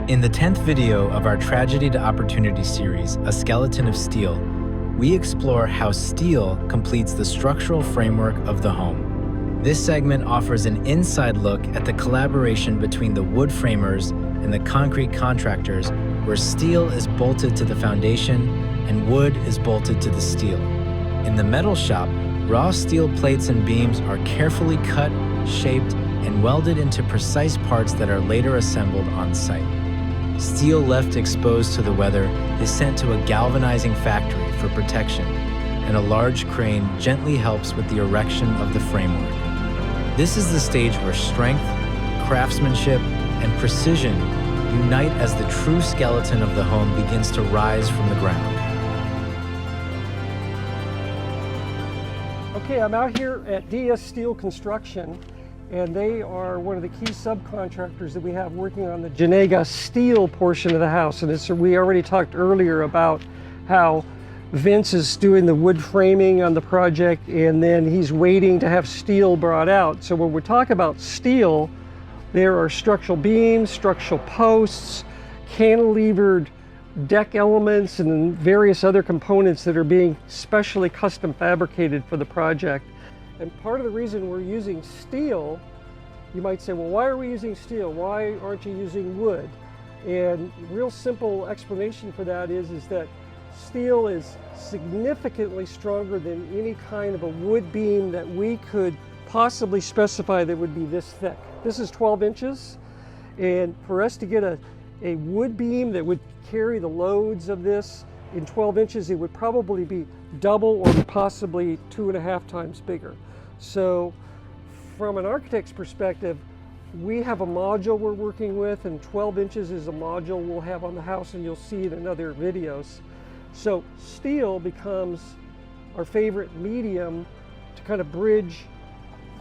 In the 10th video of our Tragedy to Opportunity series, A Skeleton of Steel, we explore how steel completes the structural framework of the home. This segment offers an inside look at the collaboration between the wood framers and the concrete contractors, where steel is bolted to the foundation and wood is bolted to the steel. In the metal shop, raw steel plates and beams are carefully cut, shaped, and welded into precise parts that are later assembled on site. Steel left exposed to the weather is sent to a galvanizing factory for protection, and a large crane gently helps with the erection of the framework. This is the stage where strength, craftsmanship, and precision unite as the true skeleton of the home begins to rise from the ground. Okay, I'm out here at DS Steel Construction, and they are one of the key subcontractors that we have working on the Genega steel portion of the house. And we already talked earlier about how Vince is doing the wood framing on the project, and then he's waiting to have steel brought out. So when we talk about steel, there are structural beams, structural posts, cantilevered deck elements, and various other components that are being specially custom fabricated for the project. And part of the reason we're using steel, you might say, well, why are we using steel? Why aren't you using wood? And real simple explanation for that is that steel is significantly stronger than any kind of a wood beam that we could possibly specify that would be this thick. This is 12 inches, and for us to get a wood beam that would carry the loads of this in 12 inches, it would probably be double or possibly 2.5 times bigger. So from an architect's perspective, we have a module we're working with, and 12 inches is a module we'll have on the house, and you'll see it in other videos. So steel becomes our favorite medium to kind of bridge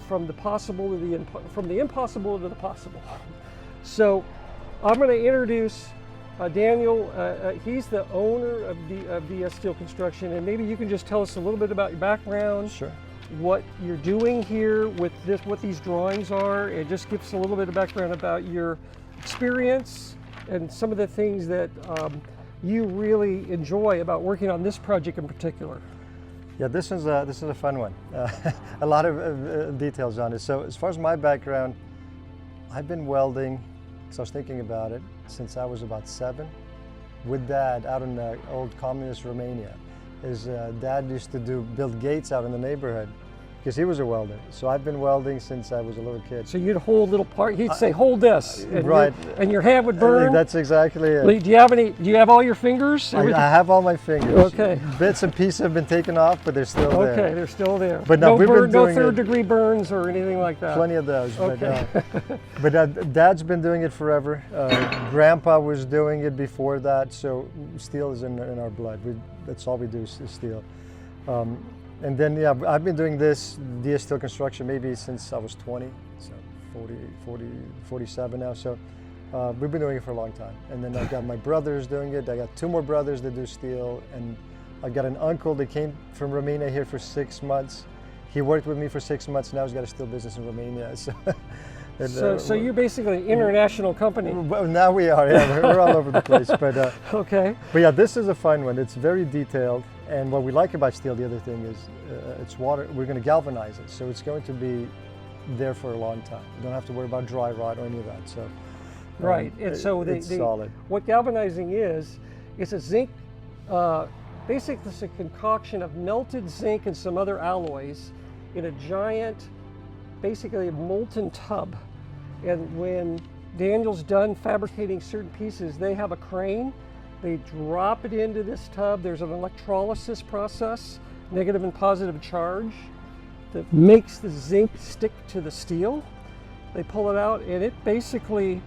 from the possible to from the impossible to the possible. So I'm going to introduce Daniel. He's the owner of DS Steel Construction, and maybe you can just tell us a little bit about your background. Sure. What you're doing here with this, what these drawings are, and just give us a little bit of background about your experience and some of the things that you really enjoy about working on this project in particular. Yeah, this is a fun one. A lot of details on it. So as far as my background, I've been welding, so I was thinking about it, since I was about 7, with Dad out in the old communist Romania. His dad used to build gates out in the neighborhood because he was a welder. So I've been welding since I was a little kid. So you'd hold little part, he'd say, hold this, and right, and your hand would burn? That's exactly it. Do you have all your fingers? I have all my fingers. Okay. Bits and pieces have been taken off, but they're still there. Okay, they're still there. But no, no third-degree burns or anything like that? Plenty of those. Okay. But Dad's been doing it forever. Grandpa was doing it before that, so steel is in our blood. That's all we do is steel. And then, yeah, I've been doing this DS Steel Construction maybe since I was 20, so 47 now. So we've been doing it for a long time. And then I've got my brothers doing it. I got 2 more brothers that do steel. And I've got an uncle that came from Romania here for 6 months. He worked with me for 6 months. Now he's got a steel business in Romania. So you're basically an international company. Well, now we are, yeah, we're all over the place. But okay. But yeah, this is a fun one. It's very detailed, and what we like about steel, the other thing is it's water. We're going to galvanize it, so it's going to be there for a long time. You don't have to worry about dry rot or any of that. So right, and so it's solid. What galvanizing is, it's a zinc. Basically, it's a concoction of melted zinc and some other alloys in a giant, basically a molten tub. And when Daniel's done fabricating certain pieces, they have a crane. They drop it into this tub. There's an electrolysis process, negative and positive charge, that makes the zinc stick to the steel. They pull it out, and it basically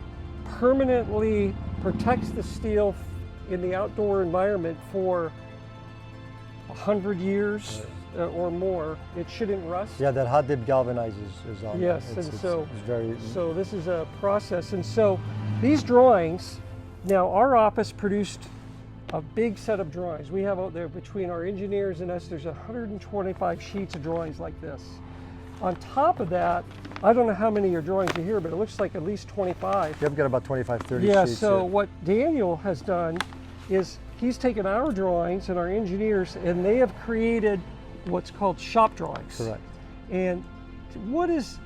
permanently protects the steel in the outdoor environment for 100 years or more. It shouldn't rust. Yeah, that hot dip galvanizes is on. Yes, it's very. So this is a process, and so these drawings. Now our office produced a big set of drawings. We have out there between our engineers and us. There's 125 sheets of drawings like this, On top of that, I don't know how many your drawings are here, but it looks like at least 25. Yeah, I've got about 25, 30 Yeah, sheets. so here. what Daniel has done is he's taken our drawings and our engineers, and they have created what's called shop drawings. Correct. And what does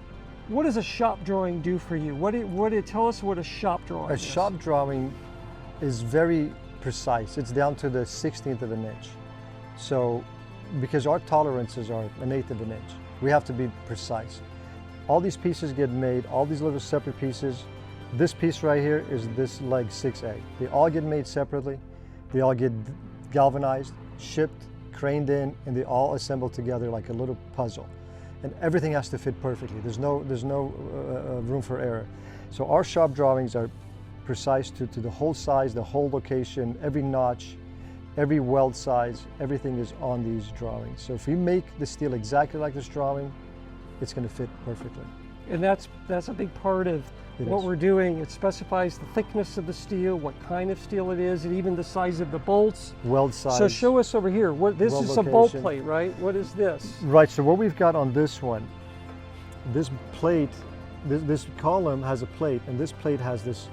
a shop drawing do for you? Tell us what a shop drawing A is. shop drawing is very precise. It's down to the 16th of an inch. So, because our tolerances are 1/8 of an inch, we have to be precise. All these pieces get made, all these little separate pieces. This piece right here is this leg 6A. They all get made separately. They all get galvanized, shipped, craned in, and they all assemble together like a little puzzle. And everything has to fit perfectly. There's no room for error. So our shop drawings are precise to the whole size, the whole location, every notch, every weld size, everything is on these drawings. So if we make the steel exactly like this drawing, it's going to fit perfectly. And that's a big part of what we're doing. It specifies the thickness of the steel, what kind of steel it is, and even the size of the bolts. Weld size. So show us over here. This weld is a bolt location. plate, right? What is this? Right, so what we've got on this one, this plate, this column has a plate, and this plate has this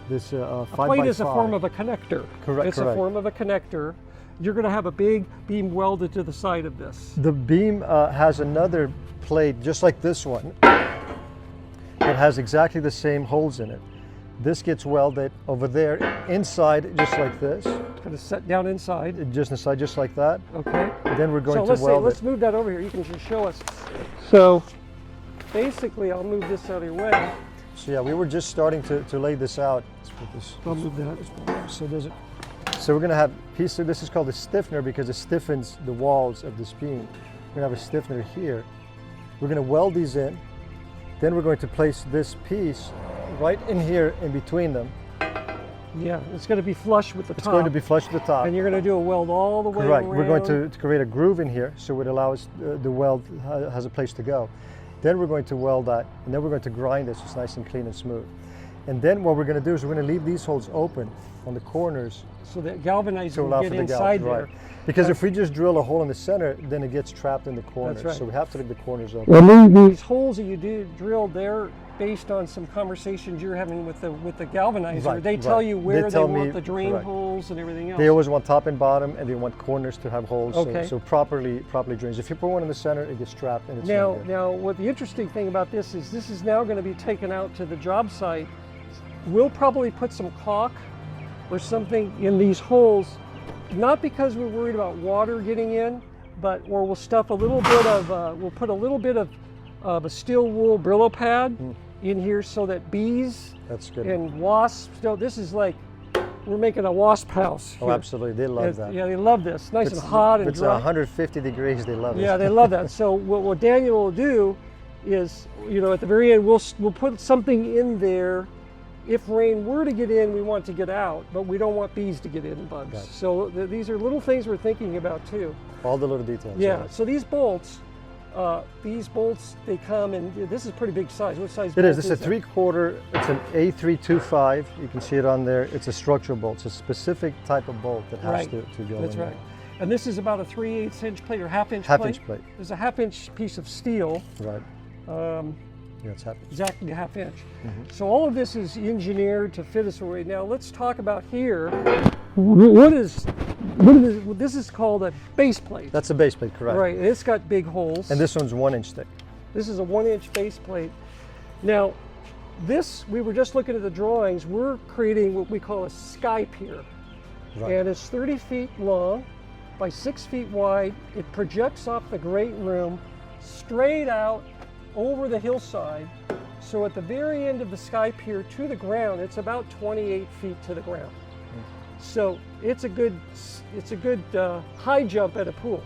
5x5. A plate is a form of a connector. Correct, It's a form of a connector. You're going to have a big beam welded to the side of this. The beam has another plate just like this one. It has exactly the same holes in it. This gets welded over there inside just like this. It's going to set down inside. Just inside just like that. Okay. Then we're going So to weld let's it. move that over here. You can just show us. So basically, I'll move this out of your way. So yeah, we were just starting to lay this out. Let's put this. I'll move that. So there's it. So we're going to have piece of this is called a stiffener because it stiffens the walls of this beam. We're going to have a stiffener here. We're going to weld these in. Then we're going to place this piece right in here in between them. Yeah, it's going to be flush with the top. It's going to be flush with the top. And you're going to do a weld all the way Correct. around. We're going to create a groove in here so it allows the weld has a place to go. Then we're going to weld that, and then we're going to grind this so it's nice and clean and smooth. And then what we're going to do is we're going to leave these holes open on the corners so that galvanizing to allow will for get the inside galv. there. Right. Because if we just drill a hole in the center, then it gets trapped in the corners. That's right. So we have to leave the corners open. Well, these holes that you drilled there, based on some conversations you're having with the galvanizer, Right, they tell right. you where They they tell want me- the drain correct. holes and everything else. They always want top and bottom, and they want corners to have holes. Okay. So properly drains. If you put one in the center, it gets trapped and it's not good. Now, what the interesting thing about this is now going to be taken out to the job site. We'll probably put some caulk or something in these holes, not because we're worried about water getting in, or we'll stuff a little bit of, we'll put a little bit of a steel wool Brillo pad in here so that bees That's good. and wasps, this is like, we're making a wasp house Oh, here. absolutely. They love that. Yeah, they love this. Nice It's- and hot and It's dry. 150 degrees. They love it. Yeah, they love that. So what Daniel will do is, at the very end, we'll put something in there. If rain were to get in, we want to get out, but we don't want bees to get in and bugs. Right. So these are little things we're thinking about too. All the little details. Yeah. So these bolts, they come in. This is a pretty big size. What size? It bolt is. It's a that? 3/4. It's an A325. You can see it on there. It's a structural bolt. It's a specific type of bolt that has Right. to go That's in right. there. And this is about a 3/8 inch plate or half-inch Half plate. inch plate. There's a half-inch piece of steel. Right. Yeah, it's half inch. Exactly a half inch. Mm-hmm. So all of this is engineered to fit us away. Now let's talk about here. What is this is called a base plate. That's a base plate, correct. Right, and it's got big holes. And this one's 1 inch thick. This is a 1-inch base plate. Now, we were just looking at the drawings. We're creating what we call a sky pier. Right. And it's 30 feet long by 6 feet wide. It projects off the great room straight out over the hillside. So at the very end of the sky pier to the ground, it's about 28 feet to the ground. So it's a good high jump at a pool.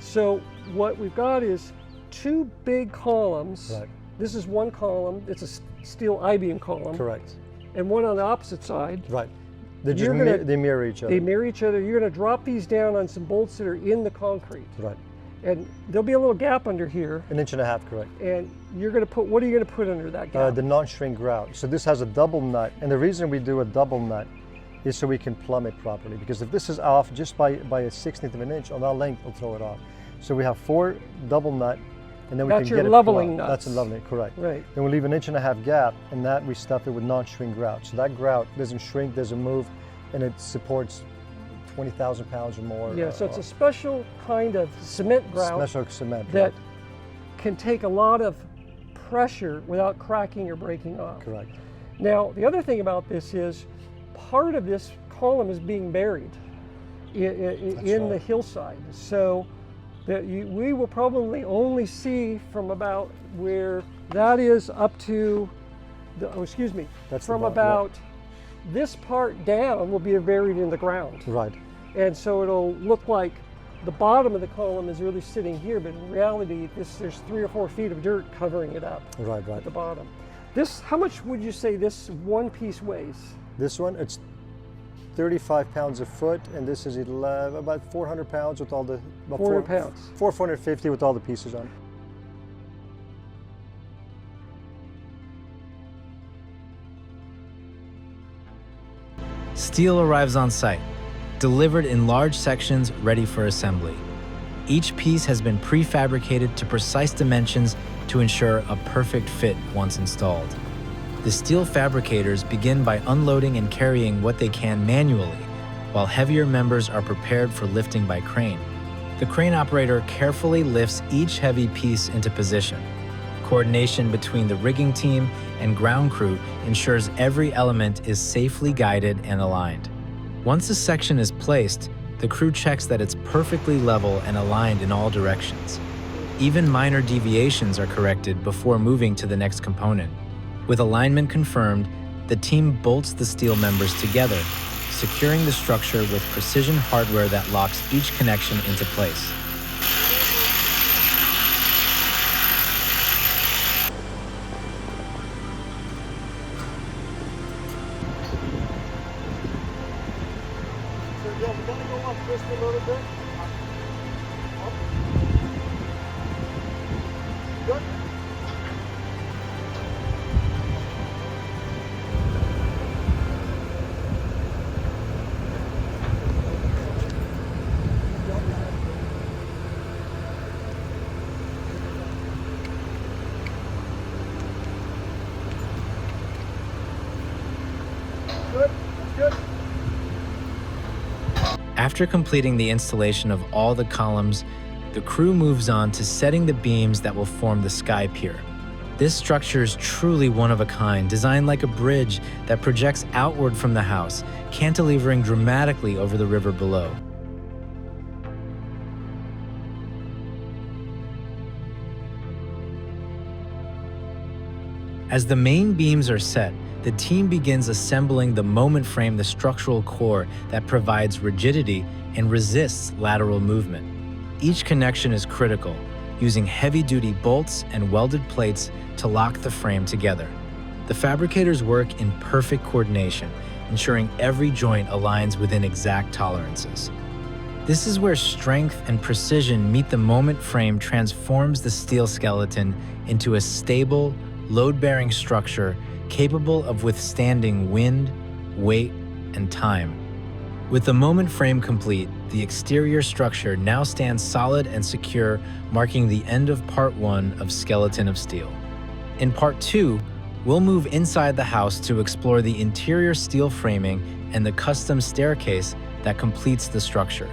So what we've got is 2 big columns. Right. This is one column. It's a steel I-beam column. Correct. And one on the opposite side. Right. They just You're gonna- they mirror each other. They mirror each other. You're going to drop these down on some bolts that are in the concrete. Right. And there'll be a little gap under here. 1.5 inches, correct. And you're going to put, what are you going to put under that gap? The non-shrink grout. So this has a double nut, and the reason we do a double nut is so we can plumb it properly. Because if this is off just by a 1/16 of an inch, on that length, it'll throw it off. So we have 4 double nut and then we That's can your get it leveling plugged. nuts. That's a leveling, correct. Right. Then we leave an 1.5 inch gap, and that we stuff it with non-shrink grout. So that grout doesn't shrink, doesn't move, and it supports 20,000 pounds or more. Yeah, so it's a special kind of cement grout special cement that right. can take a lot of pressure without cracking or breaking off. Correct. Now, the other thing about this is part of this column is being buried in the hillside. So that we will probably only see from about where that is up to the, That's from the about this part down will be buried in the ground. Right. And so it'll look like the bottom of the column is really sitting here, but in reality, there's 3 or 4 feet of dirt covering it up Right, right. at the bottom. This, how much would you say this one piece weighs? This one, it's 35 pounds a foot, and this is about 400 pounds with all the... 400 pounds. 450 with all the pieces on. Steel arrives on site, delivered in large sections ready for assembly. Each piece has been prefabricated to precise dimensions to ensure a perfect fit once installed. The steel fabricators begin by unloading and carrying what they can manually, while heavier members are prepared for lifting by crane. The crane operator carefully lifts each heavy piece into position. Coordination between the rigging team and ground crew ensures every element is safely guided and aligned. Once a section is placed, the crew checks that it's perfectly level and aligned in all directions. Even minor deviations are corrected before moving to the next component. With alignment confirmed, the team bolts the steel members together, securing the structure with precision hardware that locks each connection into place. Yeah, we're gonna go up just a little bit. Good. Good. That's good. After completing the installation of all the columns, the crew moves on to setting the beams that will form the sky pier. This structure is truly one of a kind, designed like a bridge that projects outward from the house, cantilevering dramatically over the river below. As the main beams are set, the team begins assembling the moment frame, the structural core that provides rigidity and resists lateral movement. Each connection is critical, using heavy-duty bolts and welded plates to lock the frame together. The fabricators work in perfect coordination, ensuring every joint aligns within exact tolerances. This is where strength and precision meet. The moment frame transforms the steel skeleton into a stable, load-bearing structure capable of withstanding wind, weight, and time. With the moment frame complete, the exterior structure now stands solid and secure, marking the end of Part 1 of Skeleton of Steel. In Part 2, we'll move inside the house to explore the interior steel framing and the custom staircase that completes the structure.